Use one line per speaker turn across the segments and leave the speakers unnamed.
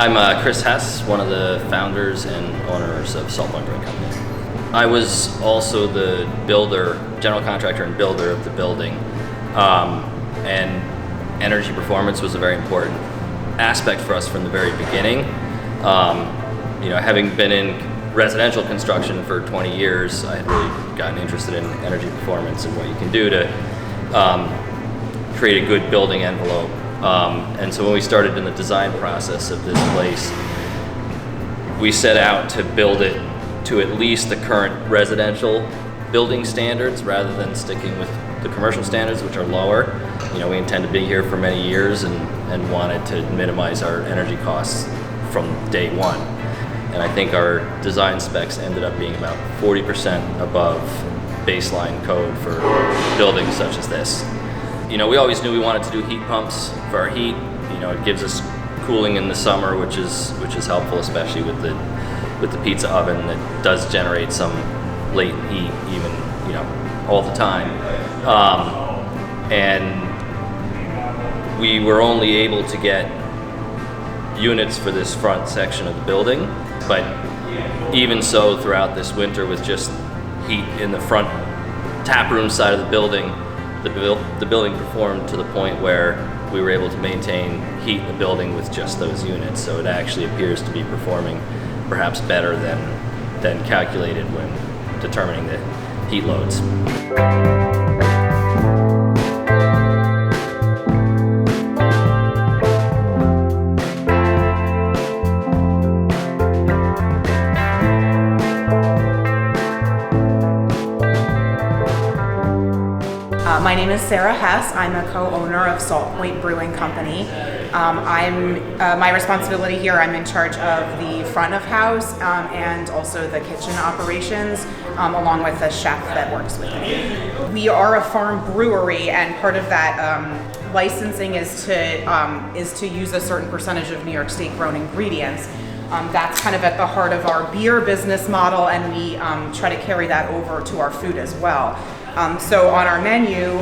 I'm Chris Hess, one of the founders and owners of Salt Point Brewing Company. I was also the builder, general contractor and builder of the building, and energy performance was a very important aspect for us from the very beginning. Having been in residential construction for 20 years, I had really gotten interested in energy performance and what you can do to create a good building envelope. And so when we started in the design process of this place, we set out to build it to at least the current residential building standards rather than sticking with the commercial standards, which are lower. We intend to be here for many years and wanted to minimize our energy costs from day one. And I think our design specs ended up being about 40% above baseline code for buildings such as this. We always knew we wanted to do heat pumps for our heat. It gives us cooling in the summer, which is helpful, especially with the pizza oven that does generate some latent heat, even all the time. And we were only able to get units for this front section of the building, but even so, throughout this winter, with just heat in the front tap room side of the building, the building performed to the point where we were able to maintain heat in the building with just those units. So it actually appears to be performing perhaps better than calculated when determining the heat loads.
My name is Sarah Hess. I'm a co-owner of Salt Point Brewing Company. My responsibility here, I'm in charge of the front of house and also the kitchen operations, along with a chef that works with me. We are a farm brewery, and part of that licensing is to use a certain percentage of New York State grown ingredients. That's kind of at the heart of our beer business model, and we try to carry that over to our food as well. So on our menu,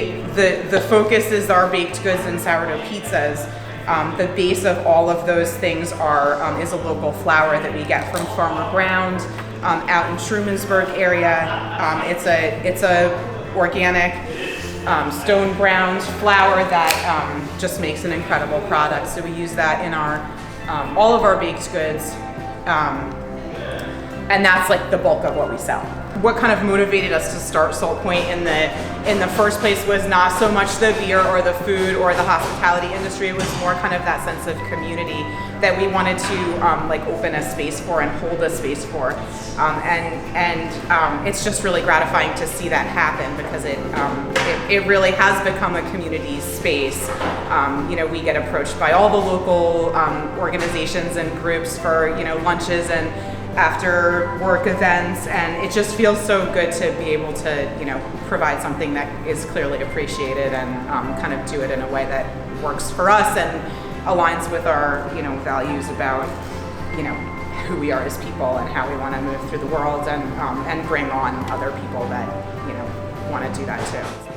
the focus is our baked goods and sourdough pizzas. The base of all of those things is a local flour that we get from Farmer Ground out in Trumansburg area. It's a organic stone ground flour that just makes an incredible product. So we use that in all of our baked goods, and that's like the bulk of what we sell. What kind of motivated us to start Salt Point in the first place was not so much the beer or the food or the hospitality industry. It was more kind of that sense of community that we wanted to open a space for and hold a space for, and it's just really gratifying to see that happen because it really has become a community space. We get approached by all the local organizations and groups for lunches and after work events, and it just feels so good to be able to provide something that is clearly appreciated and kind of do it in a way that works for us and aligns with our values about who we are as people and how we want to move through the world and bring on other people that want to do that too.